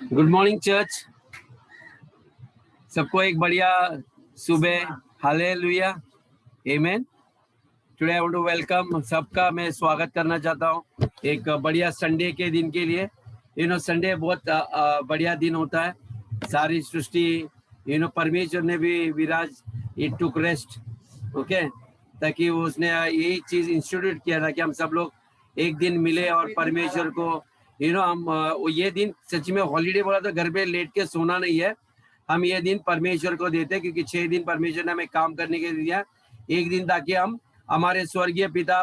Good morning church, सबको एक बढ़िया सुबह। Hallelujah, amen. Today I want to welcome, सबका मैं स्वागत करना चाहता हूँ एक बढ़िया संडे के दिन के लिए। संडे बहुत बढ़िया दिन होता है। सारी सृष्टि परमेश्वर ने भी विराज इट टुक रेस्ट, ओके, ताकि उसने यही चीज इंस्टीट्यूट किया था कि हम सब लोग एक दिन मिले और परमेश्वर को हम ये दिन सच में हॉलीडे बोला तो घर पे लेट के सोना नहीं है। हम ये दिन परमेश्वर को देते क्योंकि 6 दिन परमेश्वर ने हमें काम करने के लिए दिया, एक दिन ताकि हम हमारे स्वर्गीय पिता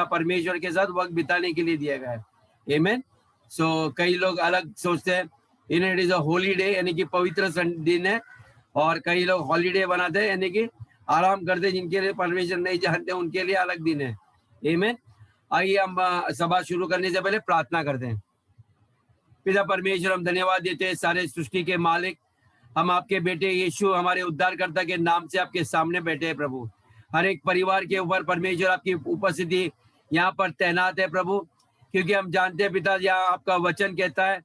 परमेश्वर के साथ वक्त बिताने के लिए दिया गया है। आमेन। सो कई लोग अलग सोचते हैं, it is a Holi day यानी कि पवित्र दिन है, और कई लोग हॉलीडे बनाते हैं यानी कि आराम करते, जिनके लिए परमेश्वर नहीं जानते उनके लिए अलग दिन है। आमेन। आइए हम सभा शुरू करने से पहले प्रार्थना करते हैं। पिता परमेश्वर, हम धन्यवाद देते हैं सारे सृष्टि के मालिक। हम आपके बेटे यीशु हमारे उद्धारकर्ता के नाम से आपके सामने बैठे हैं प्रभु। हर एक परिवार के ऊपर परमेश्वर आपकी उपस्थिति यहाँ पर तैनात है प्रभु, क्योंकि हम जानते हैं पिता, यहाँ आपका वचन कहता है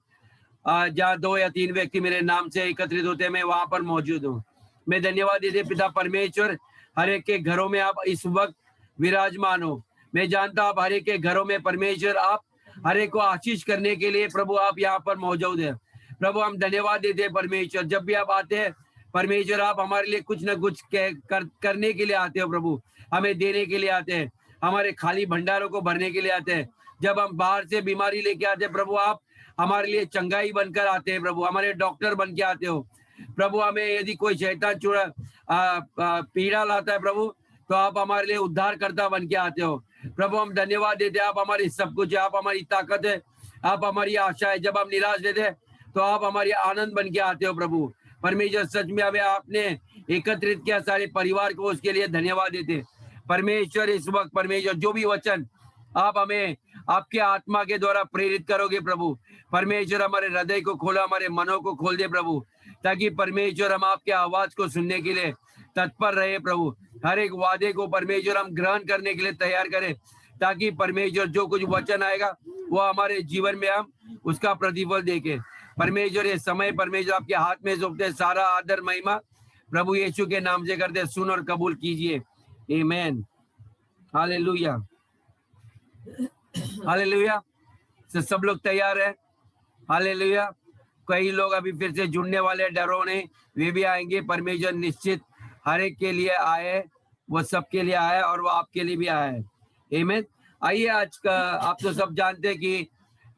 जहाँ 2 या 3 व्यक्ति मेरे नाम से एकत्रित होते हैं मैं वहां पर मौजूद हूँ। मैं धन्यवाद देते पिता परमेश्वर, हर एक के घरों में आप इस वक्त विराजमान हो। मैं जानता हूँ आप हर एक के घरों में परमेश्वर आप हर एक को आशीष करने के लिए प्रभु आप यहाँ पर मौजूद है। प्रभु हम धन्यवाद देते हैं परमेश्वर, जब भी आप आते हैं परमेश्वर आप हमारे लिए कुछ न कुछ करने के लिए आते हो प्रभु, हमें देने के लिए आते हैं, हमारे खाली भंडारों को भरने के लिए आते हैं। जब हम बाहर से बीमारी लेके आते हैं प्रभु आप हमारे लिए चंगाई बनकर आते हैं प्रभु, हमारे डॉक्टर बन के आते हो प्रभु। हमें यदि कोई शैतान पीड़ा लाता है प्रभु तो आप हमारे लिए उद्धारकर्ता बन के आते हो प्रभु। हम धन्यवाद देते हैं, आप हमारी सब कुछ है, आप हमारी ताकत है, आप हमारी आशा है। जब हम निराश देते हैं तो आप हमारी आनंद बन के आते हो प्रभु परमेश्वर। सच में हमें आपने एकत्रित किया सारे परिवार को, उसके लिए धन्यवाद देते परमेश्वर। इस वक्त परमेश्वर जो भी वचन आप हमें आपके आत्मा के द्वारा प्रेरित करोगे प्रभु परमेश्वर, हमारे हृदय को खोलो, हमारे मनों को खोल दे प्रभु, ताकि परमेश्वर हम आपके आवाज को सुनने के लिए तत्पर रहे प्रभु। हर एक वादे को परमेश्वर हम ग्रहण करने के लिए तैयार करें, ताकि परमेश्वर जो कुछ वचन आएगा वो हमारे जीवन में हम उसका प्रतिफल देखें परमेश्वर। ये समय परमेश्वर आपके हाथ में सौंपते, सारा आदर महिमा प्रभु यीशु के नाम से करते, सुन और कबूल कीजिए। आमेन। Hallelujah, hallelujah. सब लोग तैयार है? हालेलुया। कई लोग अभी फिर से जुड़ने वाले, डरो नहीं, वे भी आएंगे। परमेश्वर निश्चित हर एक के लिए आए, वो सबके लिए आया और वो आपके लिए भी आया है। आमीन। आइए, आज का आप तो सब जानते हैं कि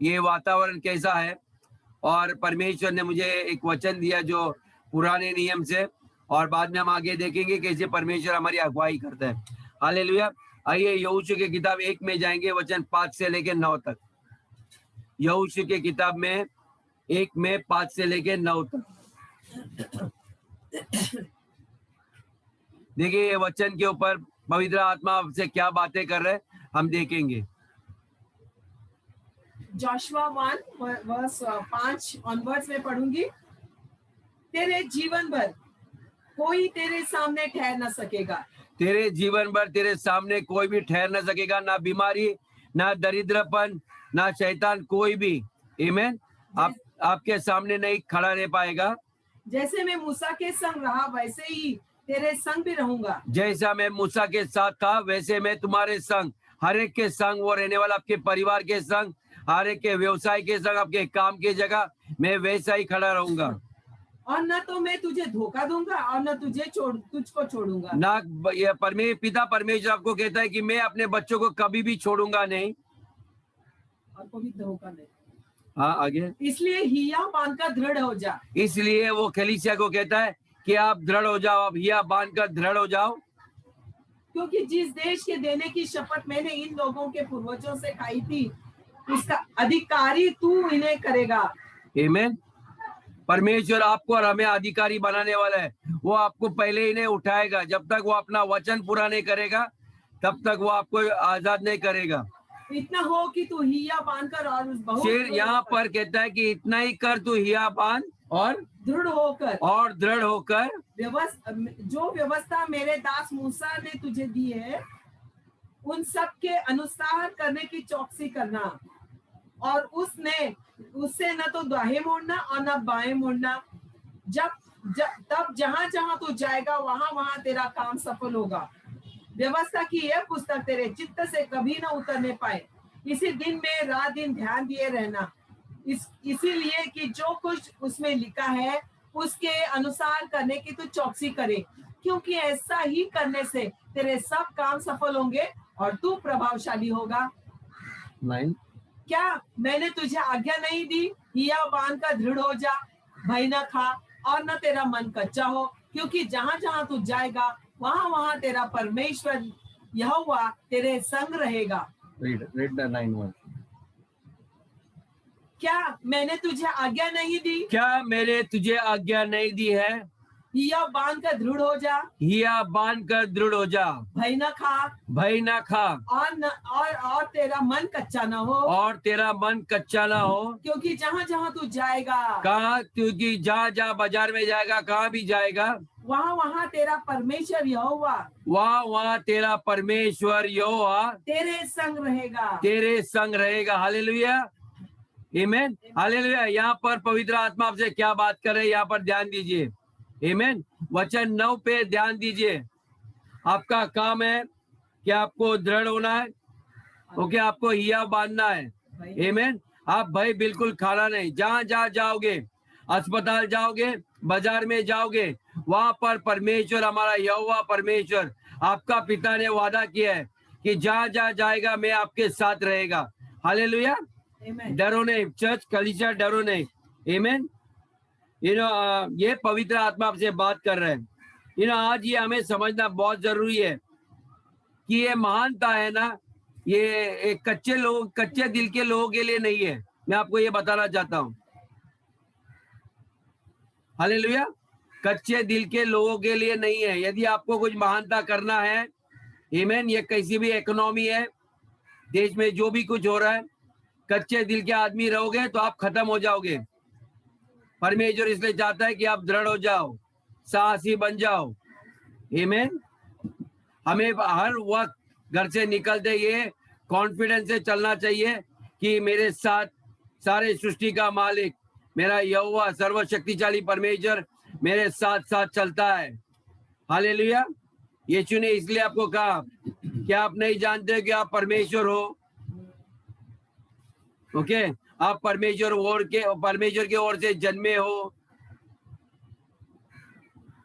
ये वातावरण कैसा है, और परमेश्वर ने मुझे एक वचन दिया जो पुराने नियम से, और बाद में हम आगे देखेंगे कैसे परमेश्वर हमारी अगुवाई करता है। हालेलुया। आइए यहोशू की किताब 1 में जाएंगे, वचन 5 से लेकर 9 तक। यहोशू की किताब में 1 में 5 से लेकर 9 तक। देखिए ये वचन के ऊपर पवित्र आत्मा से क्या बातें कर रहे हैं हम देखेंगे। जोशुआ 1 वर्स 5 ऑनवर्ड्स में पढ़ूंगी। तेरे जीवन भर कोई तेरे सामने ठहर न सकेगा, तेरे जीवन भर तेरे सामने कोई भी ठहर न सकेगा, ना बीमारी, ना दरिद्रपन, ना शैतान, कोई भी। आमीन। आपके सामने नहीं खड़ा रह पाएगा। जैसे मैं मूसा के संग रहा वैसे ही तेरे संग भी रहूंगा। जैसा मैं मूसा के साथ था वैसे मैं तुम्हारे संग, हर एक के संग वो रहने वाला, आपके परिवार के संग, हर एक के व्यवसाय के संग, आपके काम की जगह मैं वैसा ही खड़ा रहूंगा। और न तो मैं तुझे धोखा दूंगा और न तुझको छोड़ूंगा। ना पिता परमेश्वर आपको कहता है कि मैं अपने बच्चों को कभी भी छोड़ूंगा नहीं और कभी धोखा नहीं। हाँ, आगे। इसलिए हिया बांधकर दृढ़ हो जा। इसलिए वो कलीसिया को कहता है कि आप दृढ़ हो जाओ, आप हिया बांधकर दृढ़ हो जाओ, क्योंकि जिस देश के देने की शपथ मैंने इन लोगों के पूर्वजों से खाई थी उसका अधिकारी तू इन्हें करेगा। आमीन। परमेश्वर आपको और हमें अधिकारी बनाने वाला है। वो आपको पहले इन्हें उठाएगा, जब तक वो अपना वचन पूरा नहीं करेगा तब तक वो आपको आजाद नहीं करेगा। इतना हो कि तू हिया बांध कर और फिर यहाँ पर कहता है कि इतना ही कर, तू हिया बांध और दृढ़ होकर जो व्यवस्था मेरे दास मूसा ने तुझे दी है उन सब के अनुसार करने की चौकसी करना। और उससे न तो दाएं मुड़ना और न बाएं मुड़ना। तब जहां जहां तू जाएगा वहां वहां तेरा काम सफल होगा। व्यवस्था की यह पुस्तक तेरे चित्त से कभी ना उतरने पाए। इसी दिन में रात दिन ध्यान दिए रहना, इसीलिए कि जो कुछ उसमें लिखा है उसके अनुसार करने की तू चौकसी करे, क्योंकि ऐसा ही करने से तेरे सब काम सफल होंगे और तू प्रभावशाली होगा। 9 क्या मैंने तुझे आज्ञा नहीं दी? हिया बांध कर दृढ़ हो जा, भय न खा और न तेरा मन कच्चा हो, क्योंकि जहां जहां तू जाएगा वहां वहां तेरा परमेश्वर यहोवा तेरे संग रहेगा। read the 9 1 क्या मैंने तुझे आज्ञा नहीं दी? क्या मैंने तुझे आज्ञा नहीं दी है? हिया बांध कर दृढ़ हो जा, हिया बांध कर दृढ़ हो जा, भय न खा भय ना खा और तेरा मन कच्चा न हो, और तेरा मन कच्चा ना हो। क्योंकि जहां जहां तू जाएगा कहाँ? क्योंकि जहाँ जहाँ बाजार में जाएगा, कहाँ भी जाएगा, वहां वहां तेरा परमेश्वर यहोवा वहाँ वहाँ तेरा परमेश्वर यहोवा तेरे संग रहेगा। तेरे संग रहेगा। हालेलुया, आमीन, हालेलुया। यहाँ पर पवित्र आत्मा आपसे क्या बात कर रहे हैं, यहाँ पर ध्यान दीजिए। आमीन। वचन 9 पे ध्यान दीजिए। आपका काम है कि आपको दृढ़ होना है, ओके, आपको हिया बांधना है। आमीन। आप भाई बिल्कुल खाना नहीं। जहाँ जहाँ जाओगे, अस्पताल जाओगे, बाजार में जाओगे, वहां पर परमेश्वर, हमारा यहोवा परमेश्वर, आपका पिता ने वादा किया है कि जहाँ जहाँ जाएगा मैं आपके साथ रहेगा। हालेलुया। डरो नहीं चर्च, कलीसिया, डरो नहीं। आमीन। ये पवित्र आत्मा आपसे बात कर रहे हैं। आज ये हमें समझना बहुत जरूरी है कि ये महानता है ना, ये एक कच्चे दिल के लोगों के लिए नहीं है। मैं आपको ये बताना चाहता हूँ। हालेलुया। कच्चे दिल के लोगों के लिए नहीं है। यदि आपको कुछ महानता करना है, आमीन, ये कैसी भी इकोनॉमी है, देश में जो भी कुछ हो रहा है, कच्चे दिल के आदमी रहोगे तो आप खत्म हो जाओगे। परमेश्वर इसलिए चाहता है कि आप दृढ़ हो जाओ, साहसी बन जाओ। आमीन। हमें हर वक्त घर से निकलते ये कॉन्फिडेंस से चलना चाहिए कि मेरे साथ सारे सृष्टि का मालिक, मेरा यहोवा सर्वशक्तिशाली परमेश्वर मेरे साथ साथ चलता है। हालेलुया। यीशु ने इसलिए आपको कहा कि आप नहीं जानते कि आप परमेश्वर हो। ओके, आप परमेश्वर की ओर से जन्मे हो।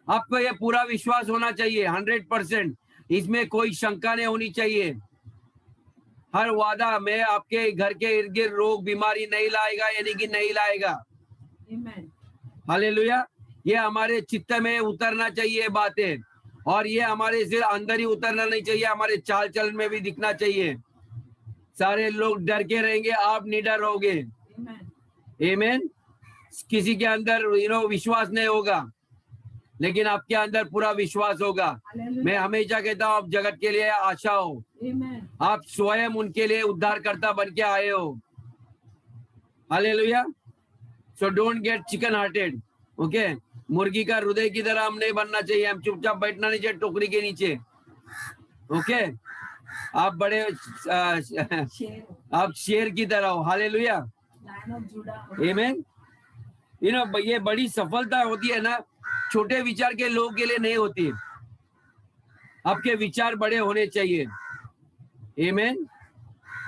आपको ये पूरा विश्वास होना चाहिए, 100%। इसमें कोई शंका नहीं होनी चाहिए। हर वादा में आपके घर के इर्द गिर्द रोग बीमारी नहीं लाएगा, यानी कि नहीं लाएगा। हालेलुया। ये हमारे चित्त में उतरना चाहिए बातें, और ये हमारे सिर्फ अंदर ही उतरना नहीं चाहिए, हमारे चाल चलन में भी दिखना चाहिए। सारे लोग डर के रहेंगे, आप निडर रहोगे। आमीन। किसी के अंदर विश्वास नहीं होगा, लेकिन आपके अंदर पूरा विश्वास होगा। मैं हमेशा कहता हूँ, आप जगत के लिए आशा हो। आप स्वयं उनके लिए उद्धारकर्ता बन के आए हो। Hallelujah. So don't get chicken hearted. Okay, मुर्गी का हृदय की तरह हम नहीं बनना चाहिए। हम चुपचाप बैठना नहीं चाहिए टोकरी के नीचे। ओके, आप बड़े आप शेर की तरह हो। हालेलुया, आमीन। ये बड़ी सफलता होती है ना, छोटे विचार के लोगों के लिए नहीं होती। आपके विचार बड़े होने चाहिए। आमीन।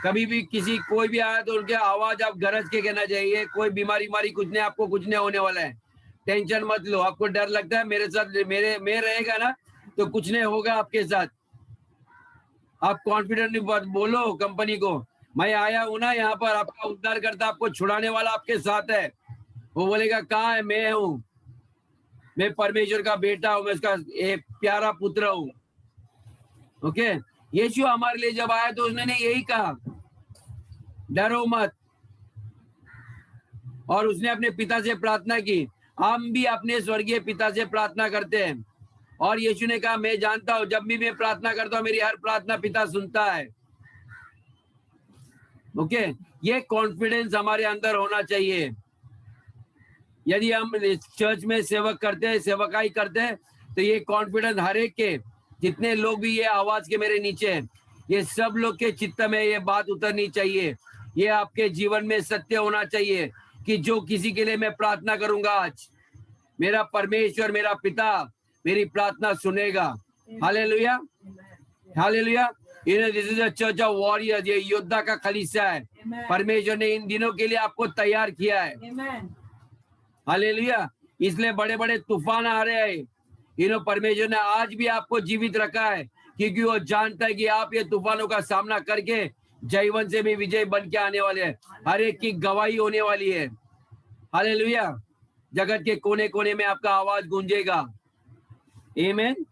कभी भी कोई भी आया तो उनके आवाज आप गरज के कहना चाहिए, कोई बीमारी कुछ नहीं, आपको कुछ नहीं होने वाला है, टेंशन मत लो। आपको डर लगता है मेरे साथ मैं रहेगा ना तो कुछ नहीं होगा आपके साथ। आप कॉन्फिडेंटली बोलो कंपनी को, मैं आया हूं ना यहाँ पर, आपका उद्धार करता, आपको छुड़ाने वाला आपके साथ है। वो बोलेगा कहाँ है? मैं हूँ, मैं परमेश्वर का बेटा हूँ, मैं उसका एक प्यारा पुत्र हूँ। ओके, यीशु हमारे लिए जब आया तो उसने यही कहा, डरो मत। और उसने अपने पिता से प्रार्थना की। हम भी अपने स्वर्गीय पिता से प्रार्थना करते हैं, और यीशु ने कहा, मैं जानता हूं जब भी मैं प्रार्थना करता हूं मेरी हर प्रार्थना पिता सुनता है। ओके, ये कॉन्फिडेंस हमारे अंदर होना चाहिए। यदि हम चर्च में सेवक करते हैं, सेवकाई करते हैं, तो ये कॉन्फिडेंस हर एक के, जितने लोग भी ये आवाज के मेरे नीचे हैं, ये सब लोग के चित्त में ये बात उतरनी चाहिए ये आपके जीवन में सत्य होना चाहिए कि जो किसी के लिए मैं प्रार्थना करूंगा आज, मेरा परमेश्वर, मेरा पिता मेरी प्रार्थना सुनेगा। Hallelujah, hallelujah. This is a church of warriors, ये योद्धा का खलीसा है। परमेश्वर ने इन दिनों के लिए आपको तैयार किया है। हालेलुया। इसलिए बड़े बड़े तूफान आ रहे हैं, परमेश्वर ने आज भी आपको जीवित रखा है, क्योंकि वो जानता है कि आप ये तूफानों का सामना करके जयवंत से भी विजय बन के आने वाले हैं। हर एक की गवाही होने वाली है। हालेलुया। जगत के कोने कोने में आपका आवाज गूंजेगा। आमीन।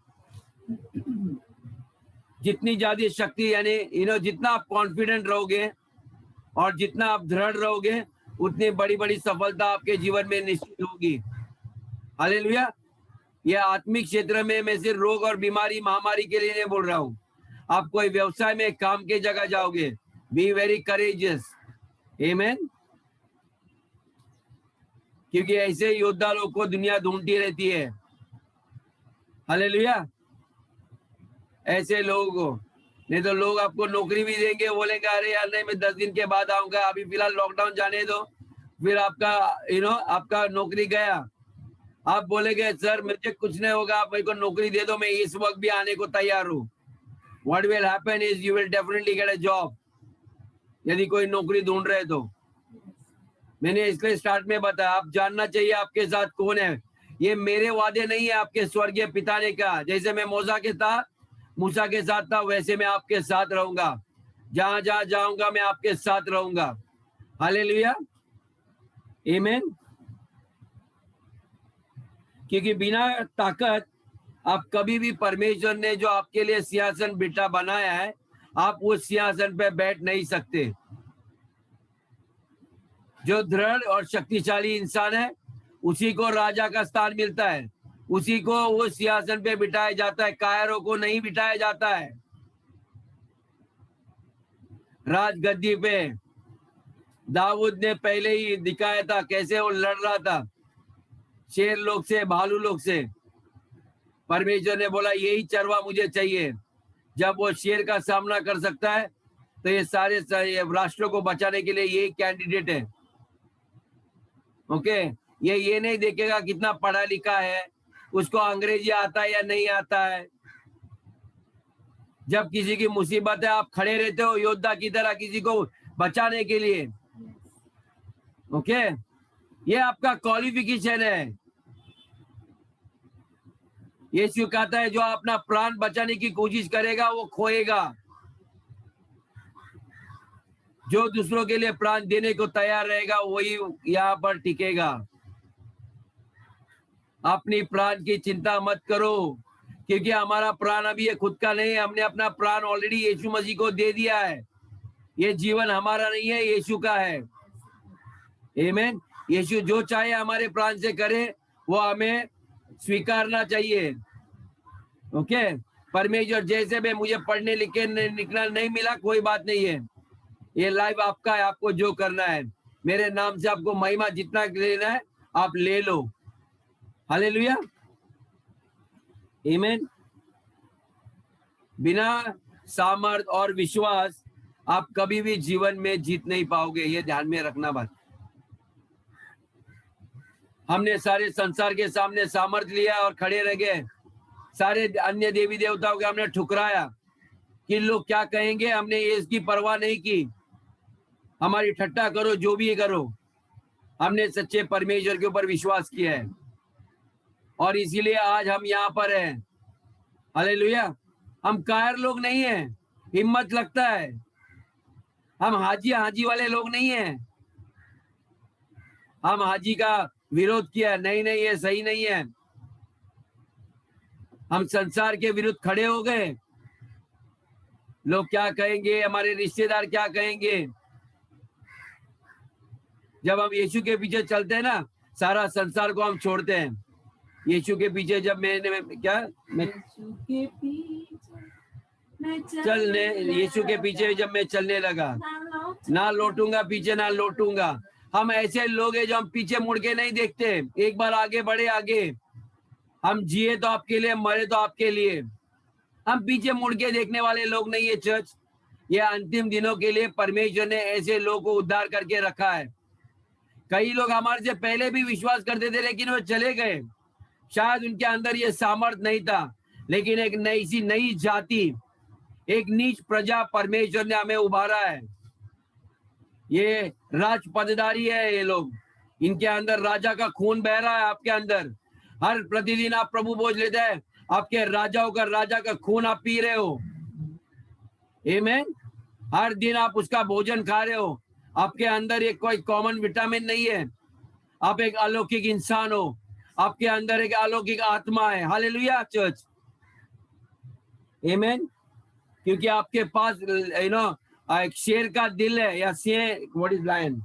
जितनी ज्यादा शक्ति, यानी जितना आप कॉन्फिडेंट रहोगे और जितना आप दृढ़ रहोगे, उतनी बड़ी बड़ी सफलता आपके जीवन में निश्चित होगी। हालेलुया। यह आत्मिक क्षेत्र में मैं सिर्फ रोग और बीमारी, महामारी के लिए नहीं बोल रहा हूँ। आप कोई व्यवसाय में, काम की जगह जाओगे, बी वेरी करेजियस। आमीन। क्योंकि ऐसे योद्धा लोग को दुनिया ढूंढती रहती है। हालेलुया। ऐसे लोगों को, नहीं तो लोग आपको नौकरी भी देंगे, बोलेंगे अरे यार नहीं, मैं 10 दिन के बाद आऊंगा, अभी फिलहाल लॉकडाउन जाने दो, फिर आपका आपका नौकरी गया। आप बोलेंगे सर मुझे कुछ नहीं होगा, आप मेरे को नौकरी दे दो, मैं इस वक्त भी आने को तैयार हूँ। What will happen is you will definitely get a job, यदि कोई नौकरी ढूंढ रहे तो। मैंने इसलिए स्टार्ट में बताया, आप जानना चाहिए आपके साथ कौन है। ये मेरे वादे नहीं है, आपके स्वर्गीय पिता ने कहा, जैसे मैं मूसा के साथ था, वैसे मैं आपके साथ रहूंगा। जहां जहां जाऊंगा मैं आपके साथ रहूंगा। हालेलुया, आमीन। क्योंकि बिना ताकत आप कभी भी, परमेश्वर ने जो आपके लिए सिंहासन बिठा बनाया है, आप उस सिंहासन पे बैठ नहीं सकते। जो दृढ़ और शक्तिशाली इंसान है, उसी को राजा का स्थान मिलता है, उसी को वो सिंहासन पे बिठाया जाता है, कायरों को नहीं बिठाया जाता है। राजगद्दी पे दाऊद ने पहले ही दिखाया था कैसे वो लड़ रहा था शेर लोग से, भालू लोग से। परमेश्वर ने बोला यही चरवा मुझे चाहिए। जब वो शेर का सामना कर सकता है, तो ये सारे राष्ट्रों को बचाने के लिए यही कैंडिडेट है। ओके, ये नहीं देखेगा कितना पढ़ा लिखा है, उसको अंग्रेजी आता है या नहीं आता है। जब किसी की मुसीबत है, आप खड़े रहते हो योद्धा की तरह किसी को बचाने के लिए। ओके, ये आपका क्वालिफिकेशन है। यीशु कहता है जो अपना प्राण बचाने की कोशिश करेगा वो खोएगा, जो दूसरों के लिए प्राण देने को तैयार रहेगा वही यहाँ पर टिकेगा। अपनी प्राण की चिंता मत करो, क्योंकि हमारा प्राण अभी ये खुद का नहीं है, हमने अपना प्राण ऑलरेडी यीशु मसीह को दे दिया है। ये जीवन हमारा नहीं है, यीशु का है। आमीन। यीशु जो चाहे हमारे प्राण से करे, वो हमें स्वीकारना चाहिए। ओके, परमेश्वर जैसे भी, मुझे पढ़ने लिखे निकलना नहीं मिला, कोई बात नहीं है, ये लाइव आपका है, आपको जो करना है, मेरे नाम से आपको महिमा जितना लेना है आप ले लो। हालेलुया, आमीन। बिना सामर्थ और विश्वास आप कभी भी जीवन में जीत नहीं पाओगे, ये ध्यान में रखना बात। हमने सारे संसार के सामने सामर्थ लिया और खड़े रह गए, सारे अन्य देवी देवताओं के हमने ठुकराया कि लोग क्या कहेंगे, हमने इसकी परवाह नहीं की। हमारी ठट्टा करो, जो भी करो, हमने सच्चे परमेश्वर के ऊपर विश्वास किया है और इसीलिए आज हम यहाँ पर हैं। हालेलुया। हम कायर लोग नहीं हैं, हिम्मत लगता है। हम हाजी वाले लोग नहीं हैं। हम हाजी का विरोध किया, नहीं ये सही नहीं है। हम संसार के विरुद्ध खड़े हो गए। लोग क्या कहेंगे, हमारे रिश्तेदार क्या कहेंगे। जब हम यीशु के पीछे चलते हैं ना, सारा संसार को हम छोड़ते हैं। यीशु के पीछे जब मैं यीशु के पीछे जब मैं चलने लगा, ना लौटूंगा पीछे, ना लौटूंगा। हम ऐसे लोग हैं जो हम पीछे मुड़ के नहीं देखते, एक बार आगे बढ़े आगे। हम जिए तो आपके लिए, मरे तो आपके लिए। हम पीछे मुड़ के देखने वाले लोग नहीं है चर्च। ये अंतिम दिनों के लिए परमेश्वर ने ऐसे लोगों को उद्धार करके रखा है। कई लोग हमारे से पहले भी विश्वास करते थे लेकिन वो चले गए, शायद उनके अंदर ये सामर्थ्य नहीं था, लेकिन एक नई जाति, एक नीच प्रजा परमेश्वर ने हमें उभारा है। ये राज पदधारी है ये लोग, इनके अंदर राजा का खून बह रहा है। आपके अंदर हर प्रतिदिन आप प्रभु भोज लेते हैं, आपके राजा का खून आप पी रहे हो। आमीन। हर दिन आप उसका भोजन खा रहे हो। आपके अंदर एक कोई कॉमन विटामिन नहीं है, आप एक अलौकिक इंसान हो, आपके अंदर एक अलौकिक आत्मा है। हालेलुया चर्च, आमीन। क्योंकि आपके पास एक शेर का दिल है, या सिंह, व्हाट इज लायन,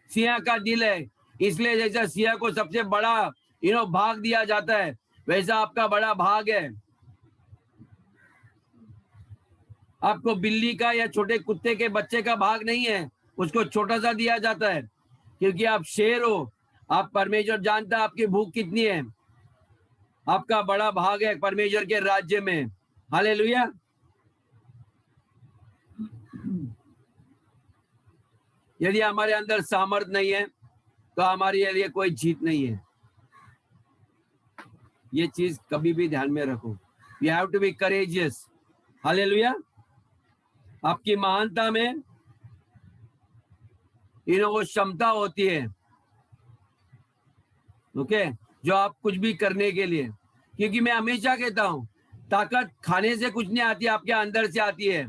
सिंह का दिल है। इसलिए जैसा सिंह को सबसे बड़ा भाग दिया जाता है, वैसा आपका बड़ा भाग है। आपको बिल्ली का या छोटे कुत्ते के बच्चे का भाग नहीं है, उसको छोटा सा दिया जाता है, क्योंकि आप शेर हो। आप परमेश्वर जानता है आपकी भूख कितनी है। आपका बड़ा भाग है परमेश्वर के राज्य में। हालेलुया। यदि हमारे अंदर सामर्थ्य नहीं है तो हमारे लिए कोई जीत नहीं है। ये चीज कभी भी ध्यान में रखो। You have to be courageous. Hallelujah. आपकी महानता में वो क्षमता होती है, ओके, जो आप कुछ भी करने के लिए, क्योंकि मैं हमेशा कहता हूं ताकत खाने से कुछ नहीं आती, आपके अंदर से आती है।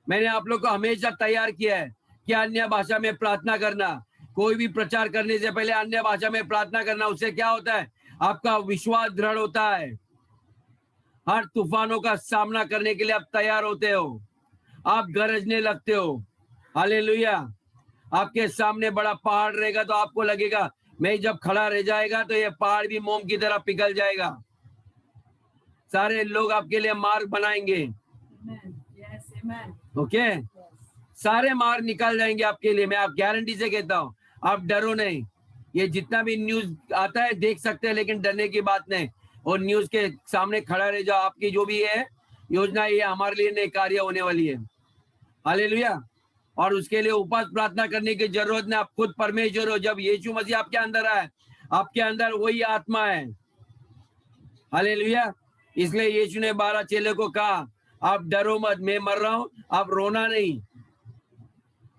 मैंने आप लोग को हमेशा तैयार किया है कि अन्य भाषा में प्रार्थना करना, कोई भी प्रचार करने से पहले अन्य भाषा में प्रार्थना करना। उससे क्या होता है, आपका विश्वास दृढ़ होता है। हर तूफानों का सामना करने के लिए आप तैयार होते हो, आप गरजने लगते हो। हालेलुया। आपके सामने बड़ा पहाड़ रहेगा तो आपको लगेगा मैं जब खड़ा रह जाएगा तो ये पहाड़ भी मोम की तरह पिघल जाएगा। सारे लोग आपके लिए मार्ग बनाएंगे, ओके, सारे मार्ग निकाल जाएंगे आपके लिए। मैं आप गारंटी से कहता हूँ, आप डरो नहीं। ये जितना भी न्यूज आता है देख सकते हैं, लेकिन डरने की बात नहीं। और न्यूज के सामने खड़ा रह जाओ। आपकी जो भी है योजना, ये हमारे लिए नई कार्य होने वाली है। हालेलुया। और उसके लिए उपास प्रार्थना करने की जरूरत नहीं, आप खुद परमेश्वर हो। जब यीशु मसीह आपके अंदर आए, आपके अंदर वही आत्मा है। हालेलुया। इसलिए यीशु ने 12 चेले को कहा, आप डरो मत, मैं मर रहा हूं, आप रोना नहीं,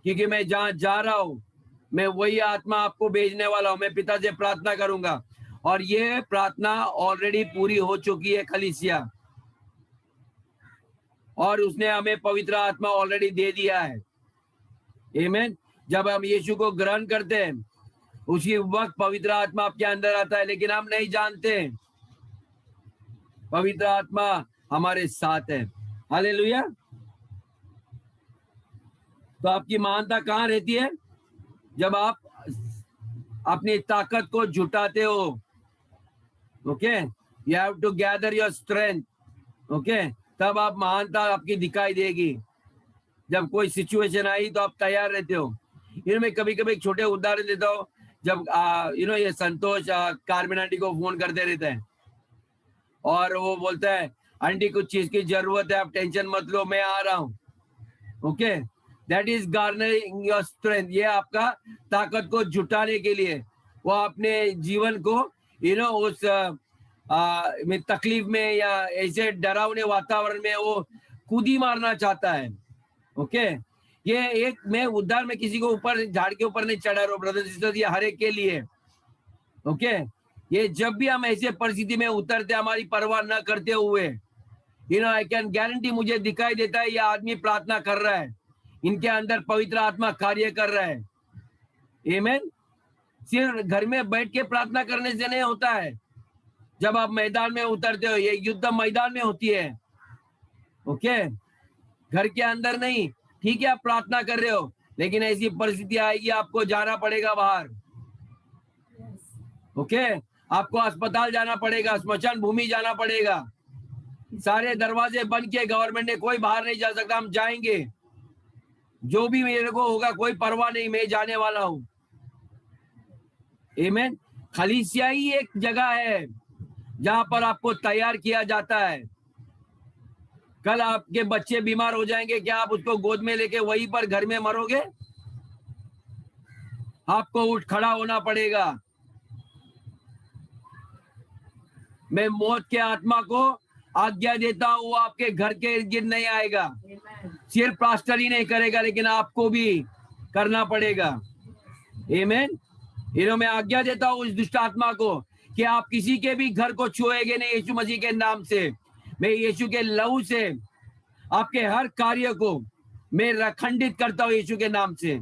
क्योंकि मैं जहां जा रहा हूं मैं वही आत्मा आपको भेजने वाला हूं। मैं पिता से प्रार्थना करूंगा, और ये प्रार्थना ऑलरेडी पूरी हो चुकी है कलीसिया, और उसने हमें पवित्र आत्मा ऑलरेडी दे दिया है। आमीन। जब हम यीशु को ग्रहण करते हैं उसी वक्त पवित्र आत्मा आपके अंदर आता है, लेकिन हम नहीं जानते पवित्र आत्मा हमारे साथ है। हालेलुया। तो आपकी महानता कहाँ रहती है, जब आप अपनी ताकत को जुटाते हो। Okay, you have to gather your strength, okay, तब आप महानता आपकी दिखाई देगी। जब कोई सिचुएशन आई तो आप तैयार रहते हो। मैं कभी कभी एक छोटे उदाहरण देता हूँ। जब ये संतोष कारमेन आंटी को फोन करते रहते हैं, और वो बोलता है आंटी कुछ चीज की जरूरत है, आप टेंशन मत लो, मैं आ रहा हूँ। Okay, that is garnering your strength. ये आपका ताकत को जुटाने के लिए, वो अपने जीवन को उस में तकलीफ में या ऐसे डरावने वातावरण में वो कूदी मारना चाहता है। ओके, ये एक मैं उद्धार में किसी को ऊपर झाड़ के ऊपर नहीं चढ़ा रहा हूं ब्रदर सिस्टर, ये हर एक के लिए। ओके, ये जब भी हम ऐसे परिस्थिति में उतरते, हमारी परवाह न करते हुए, आई कैन गारंटी, मुझे दिखाई देता है ये आदमी प्रार्थना कर रहा है, इनके अंदर पवित्र आत्मा कार्य कर रहा है। आमीन। सिर्फ घर में बैठ के प्रार्थना करने से नहीं होता है, जब आप मैदान में उतरते हो, ये युद्ध मैदान में होती है। ओके, घर के अंदर नहीं। ठीक है, आप प्रार्थना कर रहे हो, लेकिन ऐसी परिस्थिति आएगी आपको जाना पड़ेगा बाहर। ओके, आपको अस्पताल जाना पड़ेगा, स्मशान भूमि जाना पड़ेगा। सारे दरवाजे बंद किए, गवर्नमेंट ने, कोई बाहर नहीं जा सकता, हम जाएंगे। जो भी मेरे को होगा कोई परवाह नहीं, मैं जाने वाला हूं। आमीन। कलीसिया ही एक जगह है जहां पर आपको तैयार किया जाता है। कल आपके बच्चे बीमार हो जाएंगे, क्या आप उसको गोद में लेके वहीं पर घर में मरोगे? आपको उठ खड़ा होना पड़ेगा। मैं मौत के आत्मा को आज्ञा देता हूं, वो आपके घर के इर्द गिर्द नहीं आएगा। सिर्फ पास्टर ही नहीं करेगा, लेकिन आपको भी करना पड़ेगा। आमीन। मैं आज्ञा देता हूं उस दुष्ट आत्मा को कि आप किसी के भी घर को छुएंगे नहीं यीशु मसीह के नाम से। मैं यीशु के लहू से आपके हर कार्य को मैं खंडित करता हूं यीशु के नाम से।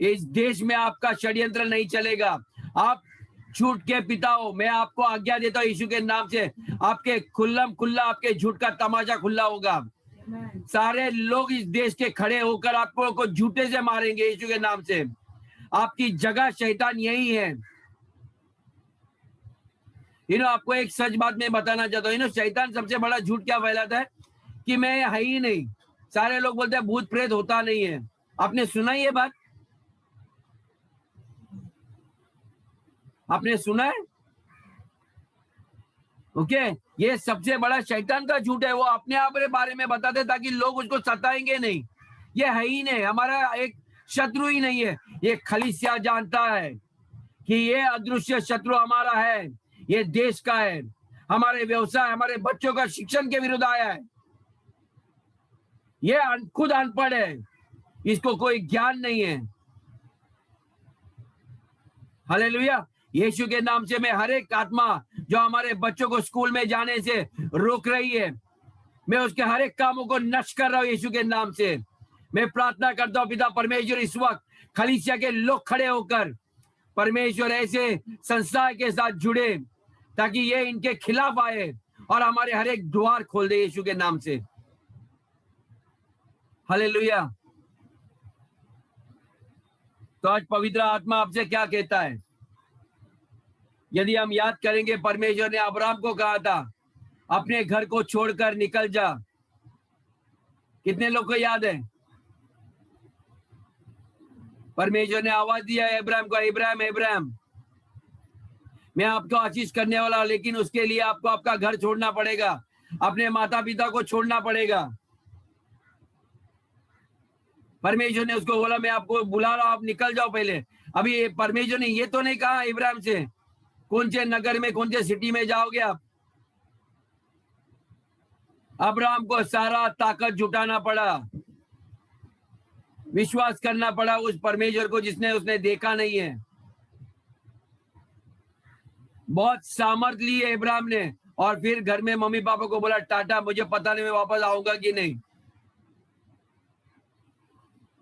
इस देश में आपका षड्यंत्र नहीं चलेगा। आप झूठ के पिता हो, मैं आपको आज्ञा देता हूं यीशु के नाम से। आपके खुल्ला आपके झूठ का तमाशा खुला होगा। सारे लोग इस देश के खड़े होकर आपको को झूठे से मारेंगे यीशु के नाम से। आपकी जगह शैतान यही है। आपको एक सच बात मैं बताना चाहता हूँ। शैतान सबसे बड़ा झूठ क्या फैलाता है कि मैं है ही नहीं। सारे लोग बोलते हैं भूत प्रेत होता नहीं है। आपने सुना ये बात? आपने सुना है? ओके, ये सबसे बड़ा शैतान का झूठ है। वो अपने आप के बारे में बताते ताकि लोग उसको सताएंगे नहीं। ये है ही नहीं, हमारा एक शत्रु ही नहीं है। ये खलीसिया जानता है कि ये अदृश्य शत्रु हमारा है, ये देश का है, हमारे व्यवसाय, हमारे बच्चों का शिक्षण के विरुद्ध आया है। ये खुद अनपढ़ है, इसको कोई ज्ञान नहीं है। हालेलुया। यीशु के नाम से मैं हर एक आत्मा जो हमारे बच्चों को स्कूल में जाने से रोक रही है, मैं उसके हर एक कामों को नष्ट कर रहा हूं यीशु के नाम से। मैं प्रार्थना करता हूं पिता परमेश्वर, इस वक्त खलीसिया के लोग खड़े होकर परमेश्वर ऐसे संस्था के साथ जुड़े ताकि ये इनके खिलाफ आए और हमारे हर एक द्वार खोल दे यीशु के नाम से। हालेलुया। तो आज पवित्र आत्मा आपसे क्या कहता है? यदि हम याद करेंगे, परमेश्वर ने अब्राहम को कहा था अपने घर को छोड़कर निकल जा। कितने लोग को याद है? परमेश्वर ने आवाज दिया अब्राहम को, इब्राहिम इब्राहिम मैं आपको आशीष करने वाला हूं, लेकिन उसके लिए आपको आपका घर छोड़ना पड़ेगा, अपने माता पिता को छोड़ना पड़ेगा। परमेश्वर ने उसको बोला मैं आपको बुला रहा हूं, आप निकल जाओ पहले। अभी परमेश्वर ने ये तो नहीं कहा इब्राहिम से कौन से नगर में, कौन से सिटी में जाओगे आप। अब्राहम को सारा ताकत जुटाना पड़ा, विश्वास करना पड़ा उस परमेश्वर को जिसने उसने देखा नहीं है। बहुत सामर्थ ली है इब्राहिम ने, और फिर घर में मम्मी पापा को बोला टाटा, मुझे पता नहीं मैं वापस आऊंगा कि नहीं।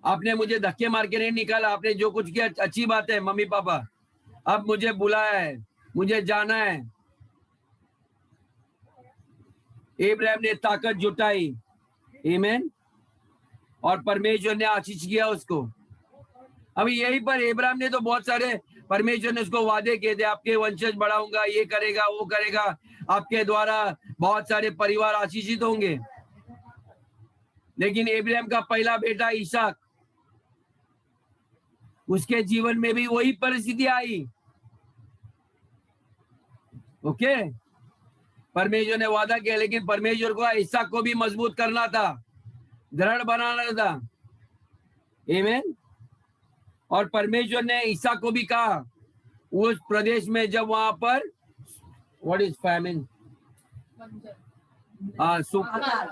आपने मुझे धक्के मार के नहीं निकाला, आपने जो कुछ किया अच्छी बात है मम्मी पापा, अब मुझे बुलाया है, मुझे जाना है। इब्राहिम ने ताकत जुटाई, आमीन, और परमेश्वर ने आशीष किया उसको। अभी यहीं पर इब्राहिम ने तो बहुत सारे, परमेश्वर ने उसको वादे किए थे, आपके वंशज बढ़ाऊंगा, ये करेगा वो करेगा, आपके द्वारा बहुत सारे परिवार आशीषित होंगे। लेकिन इब्राहिम का पहला बेटा इसहाक, उसके जीवन में भी वही परिस्थिति आई। ओके, परमेश्वर ने वादा किया, लेकिन परमेश्वर को इसहाक को भी मजबूत करना था, दृढ़ बनाना था। आमीन। और परमेश्वर ने इसहाक को भी कहा उस प्रदेश में, जब वहां पर व्हाट इज फैमिन,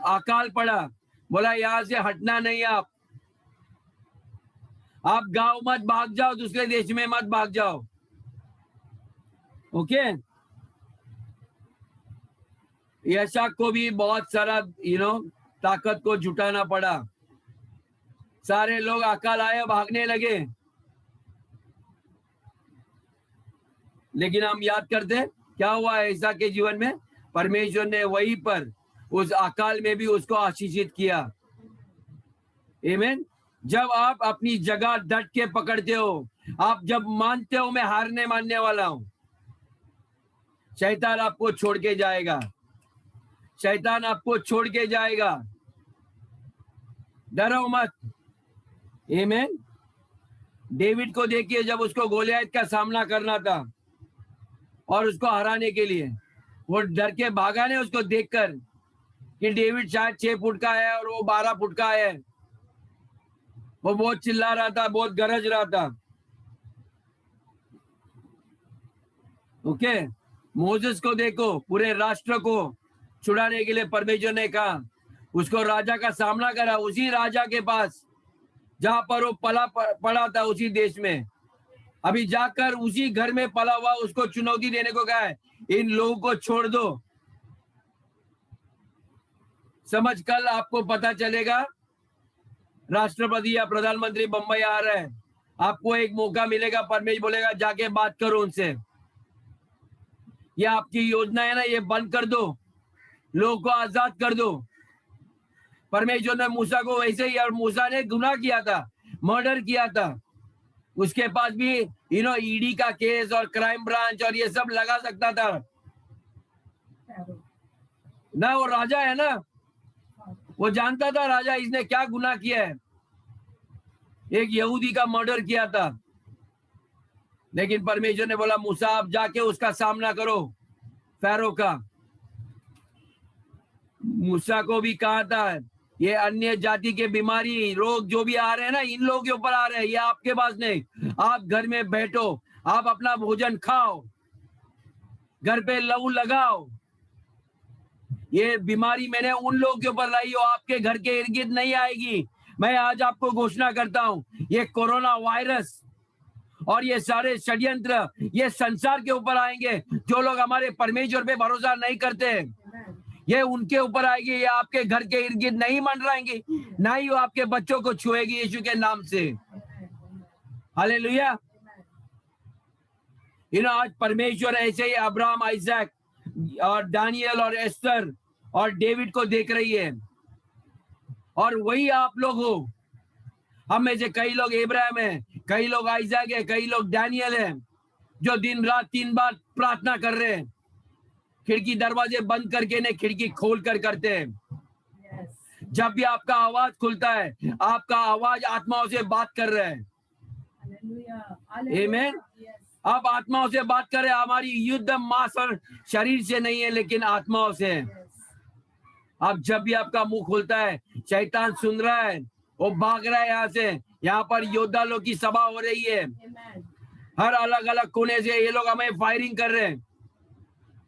अकाल पड़ा, बोला यहां से हटना नहीं, आप गांव मत भाग जाओ, दूसरे देश में मत भाग जाओ। ओके, इसहाक को भी बहुत सारा ताकत को जुटाना पड़ा। सारे लोग अकाल आए, भागने लगे। लेकिन हम याद करते हैं क्या हुआ है इसहाक के जीवन में। परमेश्वर ने वहीं पर उस अकाल में भी उसको आशीषित किया। आमीन। जब आप अपनी जगह डट के पकड़ते हो, आप जब मानते हो मैं हारने मानने वाला हूं, शैतान आपको छोड़ के जाएगा, शैतान आपको छोड़ के जाएगा। डरो मत। आमीन। डेविड को देखिए, जब उसको गोलियत का सामना करना था और उसको हराने के लिए, वो डर के भागा ने उसको देखकर, कि डेविड शायद 6 फुट का है और वो 12 फुट का है। वो बहुत चिल्ला रहा था, बहुत गरज रहा था। ओके, मोसेस को देखो, पूरे राष्ट्र को छुड़ाने के लिए परमेश्वर ने कहा, उसको राजा का सामना करा, उसी राजा के पास जहां पर वो पड़ा था, उसी देश में। अभी जाकर उसी घर में पला हुआ उसको चुनौती देने को कहा है, इन लोगों को छोड़ दो। समझ, कल आपको पता चलेगा राष्ट्रपति या प्रधानमंत्री बंबई आ रहे हैं, आपको एक मौका मिलेगा, परमेश्वर बोलेगा जाके बात करो उनसे, ये आपकी योजना है ना, ये बंद कर दो, लोगों को आजाद कर दो। परमेश्वर ने मूसा को वैसे ही, और मूसा ने गुनाह किया था, मर्डर किया था, उसके पास भी ईडी का केस और क्राइम ब्रांच और ये सब लगा सकता था ना। वो राजा है ना, वो जानता था राजा इसने क्या गुनाह किया है, एक यहूदी का मर्डर किया था। लेकिन परमेश्वर ने बोला मूसा आप जाके उसका सामना करो, फैरो का। मूसा को भी कहा था ये अन्य जाति के बीमारी रोग जो भी आ रहे हैं ना, इन लोगों के ऊपर आ रहे हैं, ये आपके पास नहीं। आप घर में बैठो, आप अपना भोजन खाओ, घर पे लहू लगाओ। ये बीमारी मैंने उन लोगों के ऊपर लाई हो, आपके घर के इर्द गिर्द नहीं आएगी। मैं आज आपको घोषणा करता हूं, ये कोरोना वायरस और ये सारे षड्यंत्र ये संसार के ऊपर आएंगे। जो लोग हमारे परमेश्वर पे भरोसा नहीं करते, ये उनके ऊपर आएगी। ये आपके घर के इर्द गिर्द नहीं मंडराएंगी, ना ही वो आपके बच्चों को छुएगी यीशु के नाम से। हालेलुया। आज परमेश्वर ऐसे ही अब्राहम, आइजैक और दानियल और एस्तर और डेविड को देख रही है, और वही आप लोग हो। हम में से कई लोग इब्राहिम है, कई लोग आइजैक है, कई लोग दानियल है, जो दिन रात 3 बार प्रार्थना कर रहे हैं, खिड़की दरवाजे बंद करके नहीं, खिड़की खोल कर करते हैं। जब भी आपका आवाज खुलता है, आपका आवाज आत्माओं से बात कर रहा है। आमीन। आप आत्माओं से बात करें, हमारी युद्ध मांस और शरीर से नहीं है, लेकिन आत्माओं से है। अब जब भी आपका मुंह खुलता है, शैतान सुन रहा है, वो भाग रहा है यहाँ से। यहाँ पर योद्धा लोग की सभा हो रही है, हर अलग अलग कोने से ये लोग हमें फायरिंग कर रहे हैं।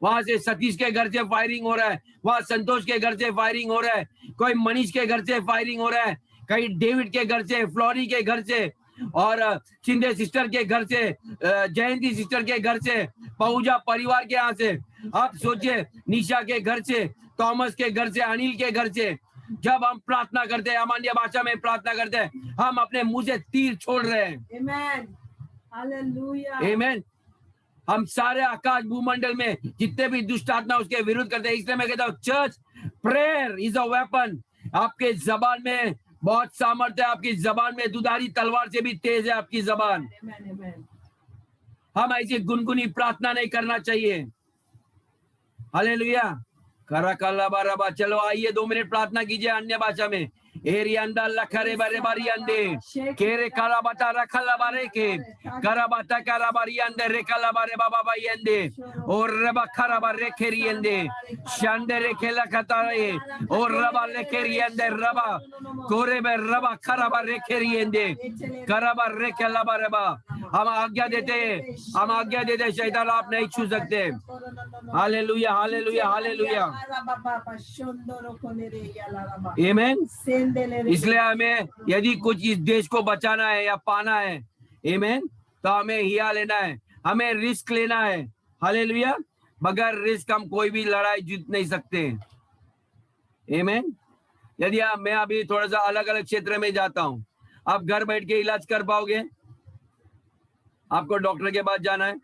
वहां से सतीश के घर से फायरिंग हो रहा है, वहां संतोष के घर से फायरिंग हो रहा है, कोई मनीष के घर से फायरिंग हो रहा है, कहीं डेविड के घर से, फ्लोरी के घर से, और शिंदे सिस्टर के घर से, जयंती सिस्टर के घर से, पहुजा परिवार के यहाँ से। आप सोचिए, निशा के घर से, थॉमस के घर से, अनिल के घर से। जब हम प्रार्थना करते हैं, अमान्य भाषा में प्रार्थना करते हैं, हम अपने मुंह से तीर छोड़ रहे हैं। आमेन, हालेलुया, आमेन। हम सारे आकाश भूमंडल में जितने भी दुष्ट आत्मा उसके विरुद्ध करते हैं। इसलिए मैं कहता हूँ, church, prayer is a weapon. आपके जबान में बहुत सामर्थ्य है, आपकी जबान में दुधारी तलवार से भी तेज है आपकी जबान। हम ऐसी गुनगुनी प्रार्थना नहीं करना चाहिए। हालेलुया। करा कल्ला बाराबा। चलो आइए 2 मिनट प्रार्थना कीजिए अन्य भाषा में। एरियंदा लखरे बारे बारियंदे केरे काला बाता रखला बारे के करा बाता करा बारियंदे रेकला बारे बाबा बायंदे और रबा खरा बारे खेरियंदे शांदे रेखेला खताए और रबा लेखेरियंदे रबा कोरे बे रबा खरा बारे खेरियंदे करा बारे केला बारे बा। हम आज्ञा देते शैतान आप नहीं छू सकते। Hallelujah, hallelujah, hallelujah. आमीन। इसलिए हमें यदि कुछ इस देश को बचाना है या पाना है, आमीन, तो हमें हिया लेना है, हमें रिस्क लेना है। हालेलुया। बगैर रिस्क हम कोई भी लड़ाई जीत नहीं सकते। आमीन। यदि मैं अभी थोड़ा सा अलग अलग क्षेत्र में जाता हूं, आप घर बैठ के इलाज कर पाओगे? आपको डॉक्टर के पास जाना है,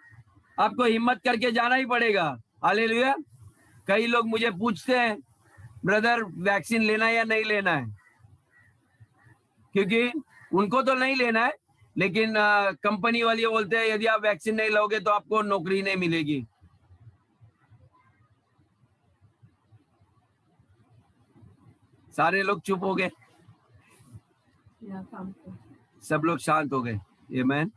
आपको हिम्मत करके जाना ही पड़ेगा। हालेलुया। कई लोग मुझे पूछते हैं, ब्रदर वैक्सीन लेना है या नहीं लेना है, क्योंकि उनको तो नहीं लेना है, लेकिन कंपनी वाले बोलते हैं यदि आप वैक्सीन नहीं लोगे तो आपको नौकरी नहीं मिलेगी। सारे लोग चुप हो गए, सब लोग शांत हो गए। आमीन।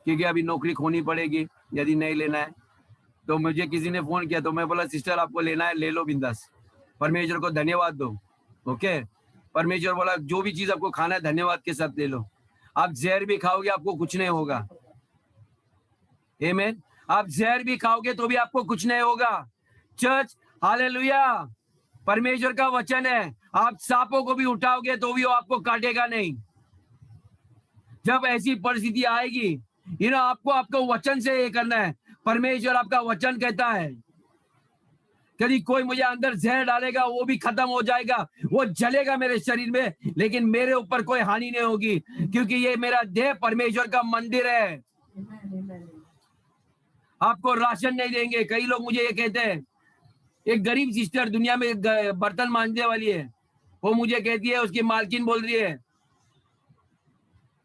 क्योंकि अभी नौकरी खोनी पड़ेगी यदि नहीं लेना है। तो मुझे किसी ने फोन किया, तो मैं बोला सिस्टर आपको लेना है ले लो बिंदास। परमेश्वर को धन्यवाद दो। ओके, परमेश्वर बोला जो भी चीज आपको खाना है धन्यवाद के साथ ले लो। आप जहर भी खाओगे आपको कुछ नहीं होगा। आमीन। आप जहर भी खाओगे तो भी आपको कुछ नहीं होगा। Church, hallelujah. परमेश्वर का वचन है, आप सांपों को भी उठाओगे तो भी वो आपको काटेगा नहीं। जब ऐसी परिस्थिति आएगी, आपको आपको वचन से ये करना है। परमेश्वर आपका वचन कहता है यदि कोई मुझे अंदर जहर डालेगा वो भी खत्म हो जाएगा, वो जलेगा मेरे शरीर में, लेकिन मेरे ऊपर कोई हानि नहीं होगी, क्योंकि ये मेरा देह परमेश्वर का मंदिर है। आपको राशन नहीं देंगे। कई लोग मुझे ये कहते हैं, एक गरीब सिस्टर दुनिया में बर्तन मांजने वाली है, वो मुझे कहती है, उसकी मालकिन बोल रही है,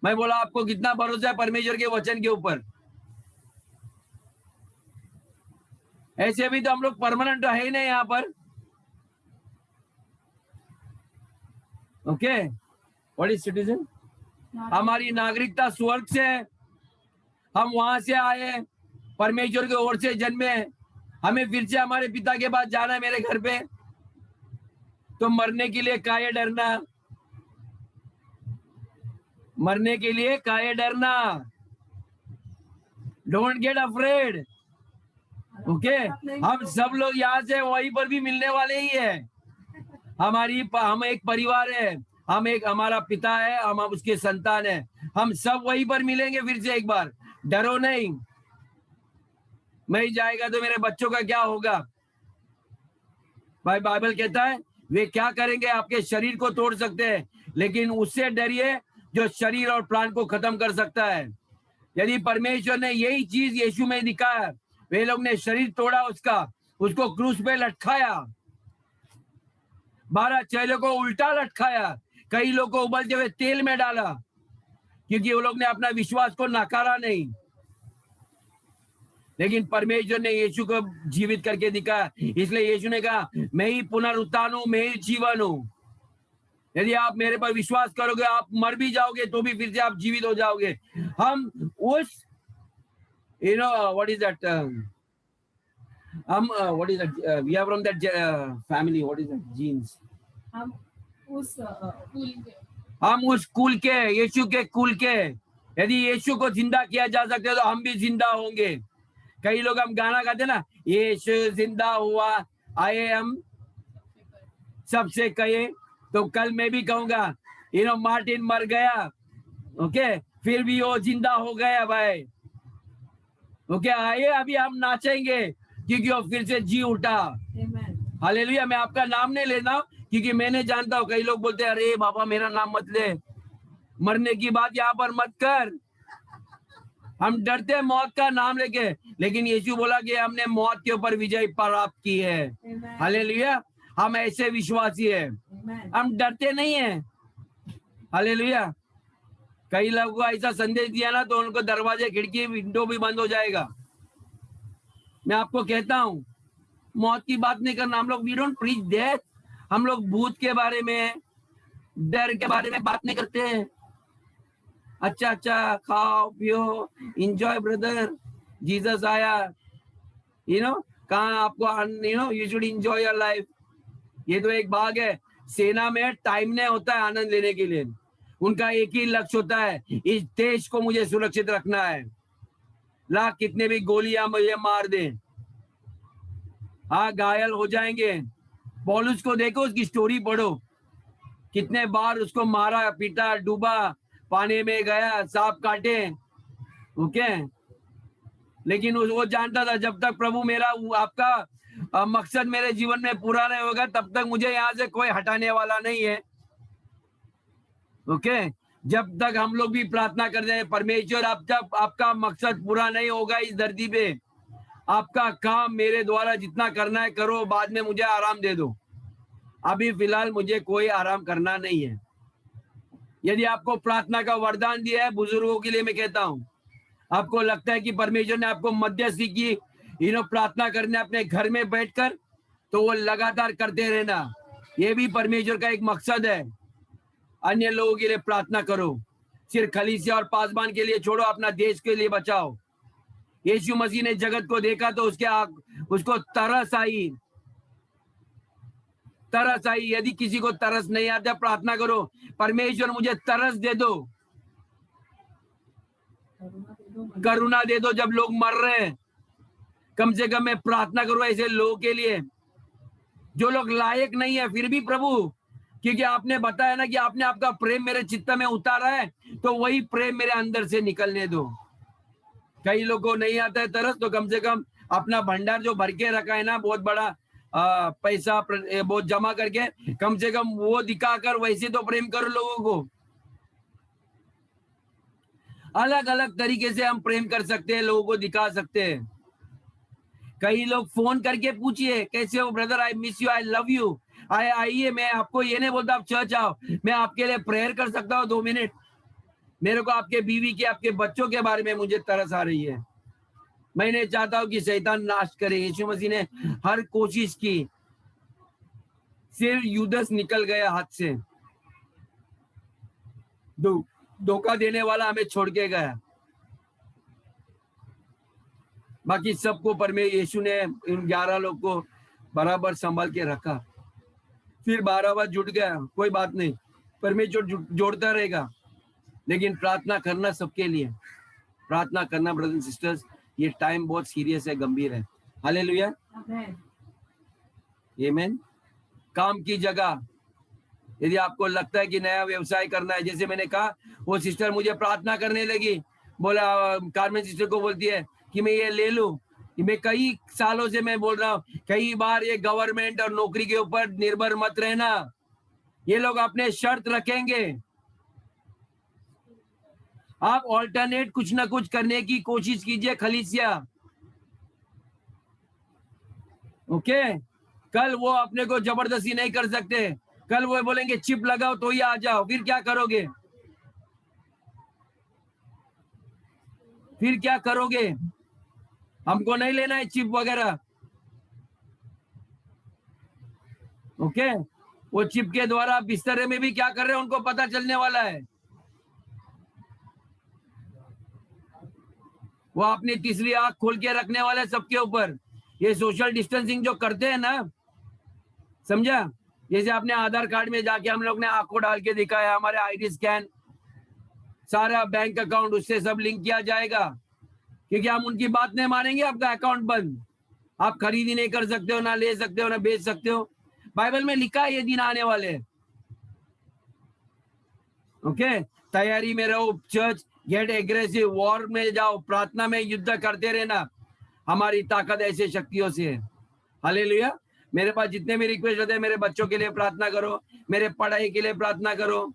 मैं बोला आपको कितना भरोसा है परमेश्वर के वचन के ऊपर? ऐसे भी तो हम लोग परमानेंट है ही नहीं यहाँ पर। Okay, what is citizen? हमारी नागरिकता स्वर्ग से है, हम वहां से आए, परमेश्वर की ओर से जन्मे, हमें फिर से हमारे पिता के पास जाना है, मेरे घर पे। तो मरने के लिए काहे डरना? मरने के लिए काहे डरना? Don't get afraid. ओके, हम सब लोग यहाँ से वहीं पर भी मिलने वाले ही है। हम एक परिवार है, हमारा पिता है, हम उसके संतान है, हम सब वहीं पर मिलेंगे फिर से एक बार। डरो नहीं। मैं ही जाएगा तो मेरे बच्चों का क्या होगा? भाई बाइबल कहता है वे क्या करेंगे? आपके शरीर को तोड़ सकते हैं, लेकिन उससे डरिए जो शरीर और प्राण को खत्म कर सकता है। यदि परमेश्वर ने यही चीज यीशु में दिखाया, वे लोग ने शरीर तोड़ा उसको क्रूस पे लटकाया, 12 चेलों को उल्टा लटकाया, कई लोग को उबलते हुए तेल में डाला, क्योंकि वो लोग ने अपना विश्वास को नकारा नहीं। लेकिन परमेश्वर ने यीशु को जीवित करके दिखाया, इसलिए यीशु ने कहा मैं ही पुनरुत्थान हूं, मैं ही जीवन हूं। यदि आप मेरे पर विश्वास करोगे, आप मर भी जाओगे तो भी फिर से आप जीवित हो जाओगे। हम उस what is that what is that we are from that family, what is that genes? हम उस कुल के, यीशु के कुल के। यदि यीशु को जिंदा किया जा सकता है तो हम भी जिंदा होंगे। कई लोग हम गाना गाते ना, यीशु जिंदा हुआ, आए हम सबसे कहे, तो कल मैं भी कहूंगा मार्टिन मर गया, ओके, फिर भी वो जिंदा हो गया भाई। ओके, आइए अभी हम नाचेंगे क्योंकि वो फिर से जी उठा। हालेलुया। मैं आपका नाम नहीं लेना, क्योंकि मैंने जानता हूँ कई लोग बोलते हैं अरे बाबा मेरा नाम मत ले, मरने की बात यहाँ पर मत कर। हम डरते हैं मौत का नाम लेके, लेकिन यीशु बोला कि हमने मौत के ऊपर विजय प्राप्त की है। हालेलुया। हम ऐसे विश्वासी है, हम डरते नहीं है। हालेलुया। कई लोगों को ऐसा संदेश दिया ना तो उनको दरवाजे खिड़की विंडो भी बंद हो जाएगा। मैं आपको कहता हूँ मौत की बात नहीं करना। हम लोग वी डोंट प्रीच डेथ। हम लोग भूत के बारे में, डर के बारे में बात नहीं करते हैं। अच्छा खाओ पियो, एंजॉय ब्रदर, जीसस आया, कहाँ आपको you should enjoy your life. ये तो एक भाग है। सेना में टाइम नहीं होता है आनंद लेने के लिए। उनका एक ही लक्ष्य होता है, इस देश को मुझे सुरक्षित रखना है, लाख कितने भी गोलियां मुझे मार दें, हाँ घायल हो जाएंगे। पौलुस को देखो, उसकी स्टोरी पढ़ो, कितने बार उसको मारा पीटा, डूबा, पानी में गया, सांप काटे, ओके, लेकिन वो जानता था जब तक प्रभु मेरा आपका मकसद मेरे जीवन में पूरा नहीं होगा तब तक मुझे यहाँ से कोई हटाने वाला नहीं है। ओके, जब तक हम लोग भी प्रार्थना करते हैं परमेश्वर जब आपका मकसद पूरा नहीं होगा इस धरती पे, आपका काम मेरे द्वारा जितना करना है करो, बाद में मुझे आराम दे दो। अभी फिलहाल मुझे कोई आराम करना नहीं है। यदि आपको प्रार्थना का वरदान दिया है, बुजुर्गों के लिए मैं कहता हूँ, आपको लगता है कि परमेश्वर ने आपको मध्यस्थी की प्रार्थना करने अपने घर में बैठकर, तो वो लगातार करते रहना। ये भी परमेश्वर का एक मकसद है। अन्य लोगों के लिए प्रार्थना करो, सिर्फ कलीसिया और पासबान के लिए छोड़ो, अपना देश के लिए बचाओ। यीशु मसीह ने जगत को देखा तो उसको तरस आई, तरस आई। यदि किसी को तरस नहीं आता, प्रार्थना करो, परमेश्वर मुझे तरस दे दो, करुणा दे दो। जब लोग मर रहे हैं, कम से कम मैं प्रार्थना करूं ऐसे लोगों के लिए जो लोग लायक नहीं है, फिर भी प्रभु, क्योंकि आपने बताया ना कि आपने आपका प्रेम मेरे चित्त में उतारा है, तो वही प्रेम मेरे अंदर से निकलने दो। कई लोगों को नहीं आता है तरस, तो कम से कम अपना भंडार जो भर के रखा है ना, बहुत बड़ा पैसा बहुत जमा करके, कम से कम वो दिखाकर वैसे तो प्रेम करो लोगों को। अलग अलग तरीके से हम प्रेम कर सकते हैं, लोगों को दिखा सकते हैं। कई लोग फोन करके पूछिए, कैसे हो brother, I miss you, I love you, आइए, मैं आपको ये नहीं बोलता आप चर्च आओ, मैं आपके लिए प्रेयर कर सकता हूँ 2 मिनट। मेरे को आपके बीवी के, आपके बच्चों के बारे में मुझे तरस आ रही है। मैं नहीं चाहता हूं कि शैतान नाश करे। यीशु मसीह ने हर कोशिश की, सिर्फ यूदस निकल गया हाथ से, धोखा देने वाला हमें छोड़ के गया। बाकी सबको परमेश्वर यीशु ने इन 11 लोग को बराबर संभाल के रखा। फिर 12 बार जुट गया, कोई बात नहीं, परमेश्वर जोड़ता रहेगा। लेकिन प्रार्थना करना सबके लिए, प्रार्थना करना ब्रदर्स एंड सिस्टर्स, ये टाइम बहुत सीरियस है, गंभीर है। हालेलुया, आमीन। काम की जगह यदि आपको लगता है कि नया व्यवसाय करना है, जैसे मैंने कहा, वो सिस्टर मुझे प्रार्थना करने लगी, बोला, कार्मेन सिस्टर को बोलती है कि मैं ये ले लूं। मैं कई सालों से मैं बोल रहा हूँ, कई बार ये गवर्नमेंट और नौकरी के ऊपर निर्भर मत रहना। ये लोग अपने शर्त रखेंगे, आप ऑल्टरनेट कुछ ना कुछ करने की कोशिश कीजिए। खलीसिया, ओके, कल वो अपने को जबरदस्ती नहीं कर सकते। कल वो बोलेंगे चिप लगाओ तो ही आ जाओ, फिर क्या करोगे? फिर क्या करोगे? हमको नहीं लेना है चिप वगैरह, ओके। वो चिप के द्वारा बिस्तरे में भी क्या कर रहे हैं उनको पता चलने वाला है। वो अपनी तीसरी आंख खोल के रखने वाले सबके ऊपर। ये सोशल डिस्टेंसिंग जो करते हैं ना, समझा? जैसे अपने आधार कार्ड में जाके हम लोग ने आंखों डाल के दिखाया, हमारे आईडी स्कैन, सारा बैंक अकाउंट उससे सब लिंक किया जाएगा, क्योंकि हम उनकी बात नहीं मानेंगे, आपका अकाउंट बंद। आप खरीदी नहीं कर सकते हो, ना ले सकते हो, ना बेच सकते हो। बाइबल में लिखा है ये दिन आने वाले। ओके, तैयारी में रहो, चर्च गेट एग्रेसिव, वॉर में जाओ, प्रार्थना में युद्ध करते रहना। हमारी ताकत ऐसे शक्तियों से है। हालेलुया। मेरे पास जितने भी रिक्वेस्ट होते हैं, मेरे बच्चों के लिए प्रार्थना करो, मेरे पढ़ाई के लिए प्रार्थना करो।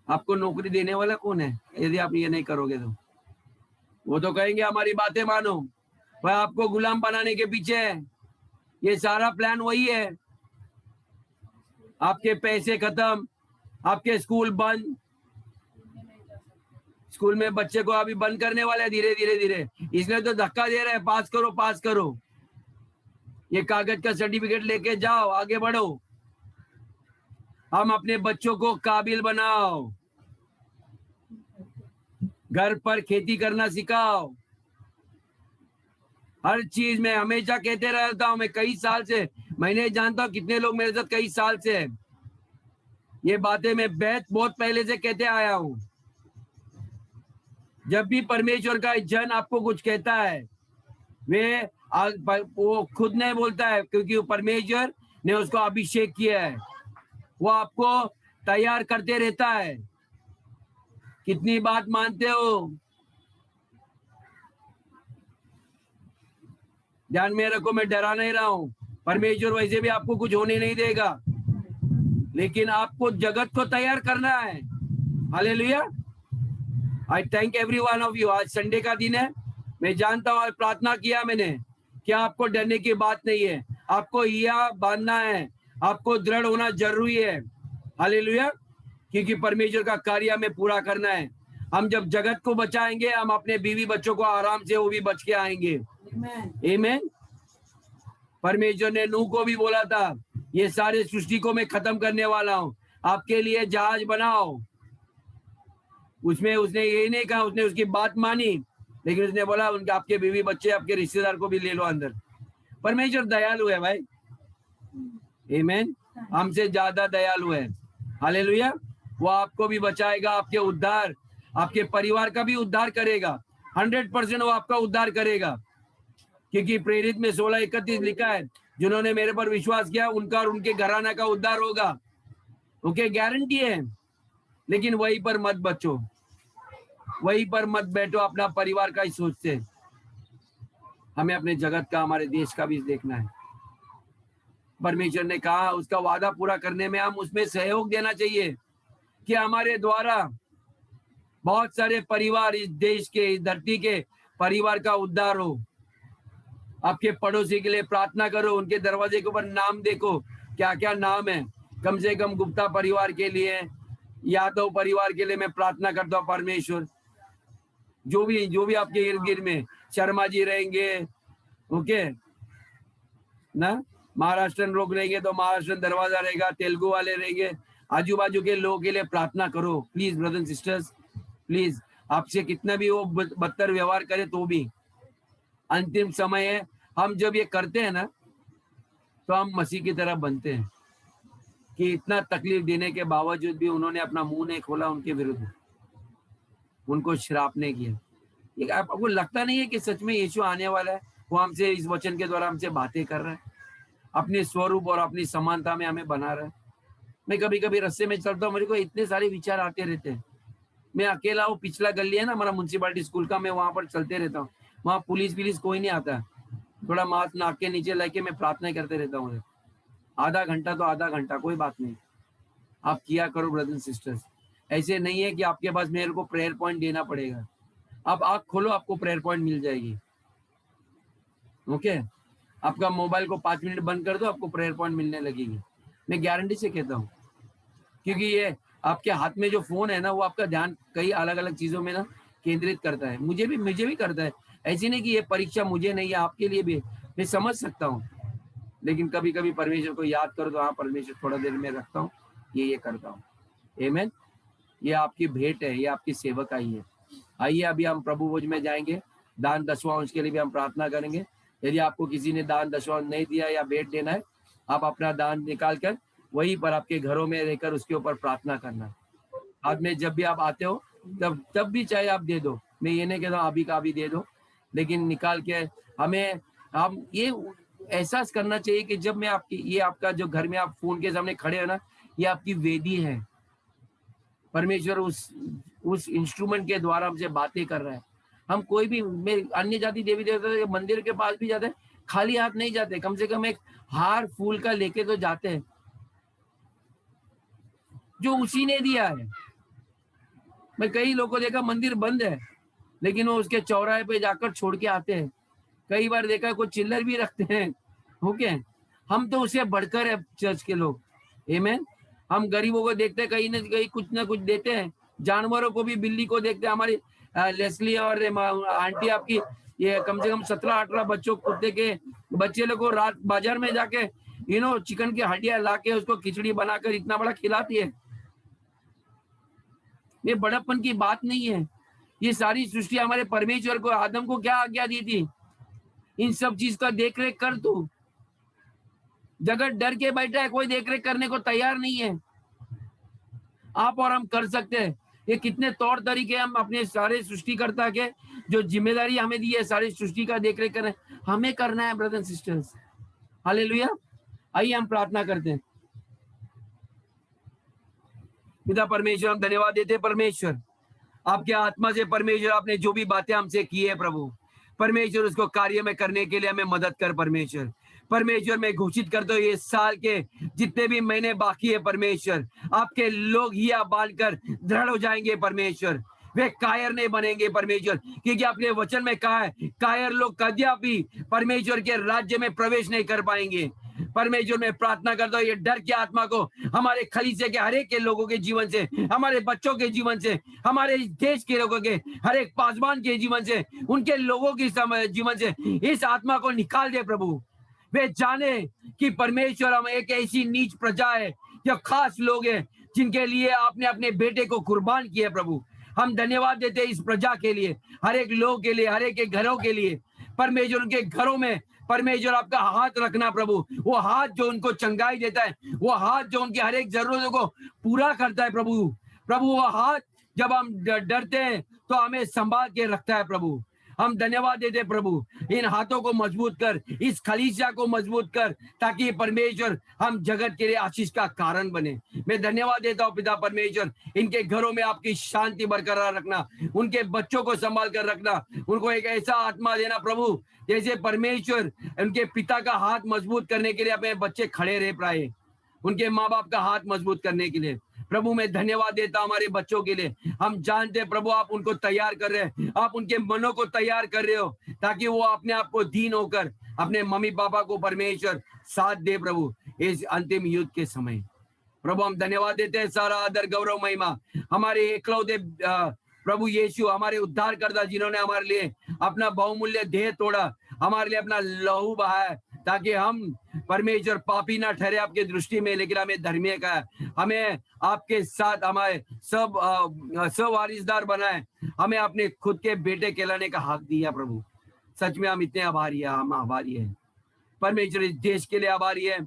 आपको नौकरी देने वाला कौन है? यदि आप ये नहीं करोगे तो वो तो कहेंगे हमारी बातें मानो। वह आपको गुलाम बनाने के पीछे है। ये सारा प्लान वही है। आपके पैसे खत्म, आपके स्कूल बंद। स्कूल में बच्चे को अभी बंद करने वाले हैं धीरे धीरे धीरे, इसलिए तो धक्का दे रहे हैं, पास करो पास करो। ये कागज का सर्टिफिकेट लेके जाओ, आगे बढ़ो। हम अपने बच्चों को काबिल बनाओ, घर पर खेती करना सिखाओ। हर चीज में हमेशा कहते रहता हूं, मैं कई साल से, मैंने जानता हूं कितने लोग मेरे साथ कई साल से है। ये बातें मैं बहुत पहले से कहते आया हूं। जब भी परमेश्वर का जन आपको कुछ कहता है, वो खुद नहीं बोलता है, क्योंकि परमेश्वर ने उसको अभिषेक किया है। वो आपको तैयार करते रहता है। कितनी बात मानते हो? ध्यान में रखो, मैं डरा नहीं रहा हूं। परमेश्वर वैसे भी आपको कुछ होने नहीं देगा, लेकिन आपको जगत को तैयार करना है। Hallelujah. I thank every one of you. आज संडे का दिन है, मैं जानता हूं, आज प्रार्थना किया मैंने, क्या आपको डरने की बात नहीं है। आपको हिया बांधना है, आपको दृढ़ होना जरूरी है। हालेलुया, क्योंकि परमेश्वर का कार्य हमें पूरा करना है। हम जब जगत को बचाएंगे, हम अपने बीवी बच्चों को आराम से वो भी बच के आएंगे। आमीन। परमेश्वर ने नूह को भी बोला था, ये सारे सृष्टि को मैं खत्म करने वाला हूं, आपके लिए जहाज बनाओ। उसमें उसने यही नहीं कहा, उसने उसकी बात मानी, लेकिन उसने बोला उनके आपके बीवी बच्चे, आपके रिश्तेदार को भी ले लो अंदर। परमेश्वर दयालु है भाई, आमीन, हमसे ज्यादा दयालु है। हालेलुया। वो आपको भी बचाएगा, आपके उद्धार, आपके परिवार का भी उद्धार करेगा। 100% वो आपका उद्धार करेगा, क्योंकि प्रेरित में 16:31 लिखा है, जिन्होंने मेरे पर विश्वास किया उनका और उनके घराना का उद्धार होगा। ओके, गारंटी है। लेकिन वहीं पर मत बचो, वहीं पर मत बैठो अपना परिवार का ही सोचते। हमें अपने जगत का, हमारे देश का भी देखना है। परमेश्वर ने कहा उसका वादा पूरा करने में हम उसमें सहयोग देना चाहिए, कि हमारे द्वारा बहुत सारे परिवार, इस देश के, इस धरती के परिवार का उद्धार हो। आपके पड़ोसी के लिए प्रार्थना करो, उनके दरवाजे के ऊपर नाम देखो, क्या क्या नाम है। कम से कम गुप्ता परिवार के लिए, यादव परिवार के लिए मैं प्रार्थना करता हूँ। परमेश्वर जो भी आपके इर्द गिर्द में शर्मा जी रहेंगे, ओके ना, महाराष्ट्रन लोग रहेंगे तो महाराष्ट्रन दरवाजा रहेगा, तेलुगु वाले रहेंगे, आजू बाजू के लोगों के लिए प्रार्थना करो please brothers and sisters, please. आपसे कितना भी वो बदतर व्यवहार करे तो भी अंतिम समय है। हम जब ये करते हैं ना, तो हम मसीह की तरह बनते हैं, कि इतना तकलीफ देने के बावजूद भी उन्होंने अपना मुंह नहीं खोला उनके विरुद्ध, उनको श्राप नहीं किया। आपको लगता नहीं है कि सच में यीशु आने वाला है? वो हमसे इस वचन के द्वारा हमसे बातें कर रहा है, अपने स्वरूप और अपनी समानता में हमें बना रहा है। मैं कभी कभी रास्ते में चलता हूँ, मेरे को इतने सारे विचार आते रहते हैं। मैं अकेला, वो पिछला गली है ना हमारा म्युनिसिपालिटी स्कूल का, मैं वहां पर चलते रहता हूँ। वहाँ पुलिस कोई नहीं आता, थोड़ा मास्क नाक के नीचे लेके मैं प्रार्थना करते रहता हूँ। आधा घंटा तो आधा घंटा, कोई बात नहीं, आप किया करो ब्रदर्स एंड सिस्टर्स। ऐसे नहीं है कि आपके पास मेरे को प्रेयर पॉइंट देना पड़ेगा। आप आँख खोलो, आपको प्रेयर पॉइंट मिल जाएगी। ओके, आपका मोबाइल को 5 मिनट बंद कर दो, आपको प्रेयर पॉइंट मिलने लगेगी। मैं गारंटी से कहता हूँ, क्योंकि ये आपके हाथ में जो फोन है ना, वो आपका ध्यान कई अलग अलग चीजों में ना केंद्रित करता है। मुझे भी करता है। ऐसी नहीं कि ये परीक्षा मुझे नहीं है, आपके लिए भी। मैं समझ सकता हूँ, लेकिन कभी कभी परमेश्वर को याद करो तो हाँ परमेश्वर थोड़ा देर में रखता हूँ, ये करता हूँ। आमीन। ये आपकी भेंट है, ये आपकी सेवकाई है। आइए अभी हम प्रभु भोज में जाएंगे, दान दशवांश के लिए भी हम प्रार्थना करेंगे। यदि आपको किसी ने दान दशवांश नहीं दिया या भेंट देना है, आप अपना दान निकाल कर वहीं पर आपके घरों में रहकर उसके ऊपर प्रार्थना करना। बाद में जब भी आप आते हो तब भी चाहे आप दे दो, मैं ये नहीं कहता अभी का अभी दे दो, लेकिन निकाल के हम ये एहसास करना चाहिए कि जब मैं ये आपका जो घर में आप फोन के सामने खड़े हो ना, ये आपकी वेदी है। परमेश्वर उस इंस्ट्रूमेंट के द्वारा हमसे बातें कर रहा है। हम कोई भी अन्य जाति देवी देवता के मंदिर के पास भी जाते हैं, खाली हाथ नहीं जाते, कम से कम एक हार फूल का लेके तो जाते हैं, जो उसी ने दिया है। मैं कई लोगों को देखा मंदिर बंद है, लेकिन वो उसके चौराहे पे जाकर छोड़ के आते हैं। कई बार देखा कोई चिल्लर भी रखते हैं। ओके, हम तो उससे बढ़कर है चर्च के लोग। आमीन। हम गरीबों को देखते हैं, कहीं ना कुछ देते हैं। जानवरों को भी, बिल्ली को देखते हैं। हमारी लेस्ली और आंटी आपकी ये कम से कम 17-18 बच्चों, कुत्ते के बच्चे लोग को रात बाजार में जाके चिकन की हड्डियां ला के उसको खिचड़ी बनाकर इतना बड़ा खिलाती है। ये बड़प्पन की बात नहीं है। ये सारी सृष्टि हमारे परमेश्वर को, आदम को क्या आज्ञा दी थी? इन सब चीज का देखरेख कर। तू जगत डर के बैठा है, कोई देखरेख करने को तैयार नहीं है। आप और हम कर सकते हैं। ये कितने तौर तरीके हम अपने सारे सृष्टिकर्ता के जो जिम्मेदारी हमें दी है, सारी सृष्टि का देखरेख करें, हमें करना है ब्रदर्स एंड सिस्टर्स। हालेलुया। आइए हम प्रार्थना करते हैं। पिता परमेश्वर, हम धन्यवाद देते हैं परमेश्वर, आपके आत्मा से परमेश्वर आपने जो भी बातें हमसे की है प्रभु परमेश्वर, उसको कार्य में करने के लिए हमें मदद कर परमेश्वर मैं घोषित करता हूँ, ये साल के जितने भी महीने बाकी है परमेश्वर, आपके लोग हिया बांधकर दृढ़ हो जाएंगे परमेश्वर। वे कायर नहीं बनेंगे परमेश्वर, क्योंकि आपने वचन में कहा है कायर लोग कदापि परमेश्वर के राज्य में प्रवेश नहीं कर पाएंगे। परमेश्वर मैं प्रार्थना करता हूँ, ये डर की आत्मा को हमारे खलीसे के हर एक के लोगों के जीवन से, हमारे बच्चों के जीवन से, हमारे देश के लोगों के हर एक पासवान के जीवन से, उनके लोगों के जीवन से इस आत्मा को निकाल दे प्रभु। वे जाने कि परमेश्वर हम एक ऐसी नीच प्रजा है, जो खास लोग हैं जिनके लिए आपने अपने बेटे को कुर्बान किया प्रभु। हम धन्यवाद देते हैं इस प्रजा के लिए, हर एक लोग के लिए, हर एक के घरों के लिए परमेश्वर उनके घरों में परमेश्वर आपका हाथ रखना प्रभु, वो हाथ जो उनको चंगाई देता है, वो हाथ जो उनकी हर एक जरूरतों को पूरा करता है प्रभु। प्रभु वो हाथ जब हम डरते हैं तो हमें संभाल के रखता है प्रभु। हम धन्यवाद देते प्रभु, इन हाथों को मजबूत कर, इस खलीसिया को मजबूत कर, ताकि परमेश्वर हम जगत के लिए आशीष का कारण बने। मैं धन्यवाद देता हूँ पिता परमेश्वर, इनके घरों में आपकी शांति बरकरार रखना, उनके बच्चों को संभाल कर रखना, उनको एक ऐसा आत्मा देना प्रभु जैसे परमेश्वर उनके पिता का हाथ मजबूत करने के लिए अपने बच्चे खड़े रह पाए, उनके माँ बाप का हाथ मजबूत करने के लिए। प्रभु मैं धन्यवाद देता हूं हमारे बच्चों के लिए। हम जानते हैं प्रभु आप उनको तैयार कर रहे हैं, आप उनके मनों को तैयार कर रहे हो, ताकि वो अपने आप को दीन होकर अपने मम्मी पापा को परमेश्वर साथ दे प्रभु इस अंतिम युद्ध के समय। प्रभु हम धन्यवाद देते हैं, सारा आदर गौरव महिमा हमारे एकलौते प्रभु यीशु, हमारे उद्धारकर्ता, जिन्होंने हमारे लिए अपना बहुमूल्य देह तोड़ा, हमारे लिए अपना लहू बहाया, ताकि हम परमेश्वर पापी ना ठहरे आपके दृष्टि में, लेकिन हमें धर्मीय का, हमें आपके साथ हमारे सब वारिसदार बनाए, हमें अपने खुद के बेटे कहलाने का हक दिया प्रभु। सच में हम इतने आभारी हैं, हम आभारी हैं परमेश्वर, इस देश के लिए आभारी है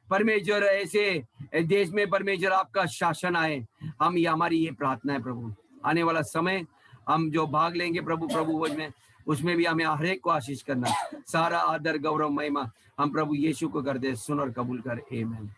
परमेश्वर, ऐसे देश में परमेश्वर आपका शासन आए, हम ये हमारी ये प्रार्थना है प्रभु। आने वाला समय हम जो भाग लेंगे प्रभु भोज में, उसमें भी हमें हर एक को आशीष करना। सारा आदर गौरव महिमा हम प्रभु यीशु को करते, सुन और कबूल कर, आमीन।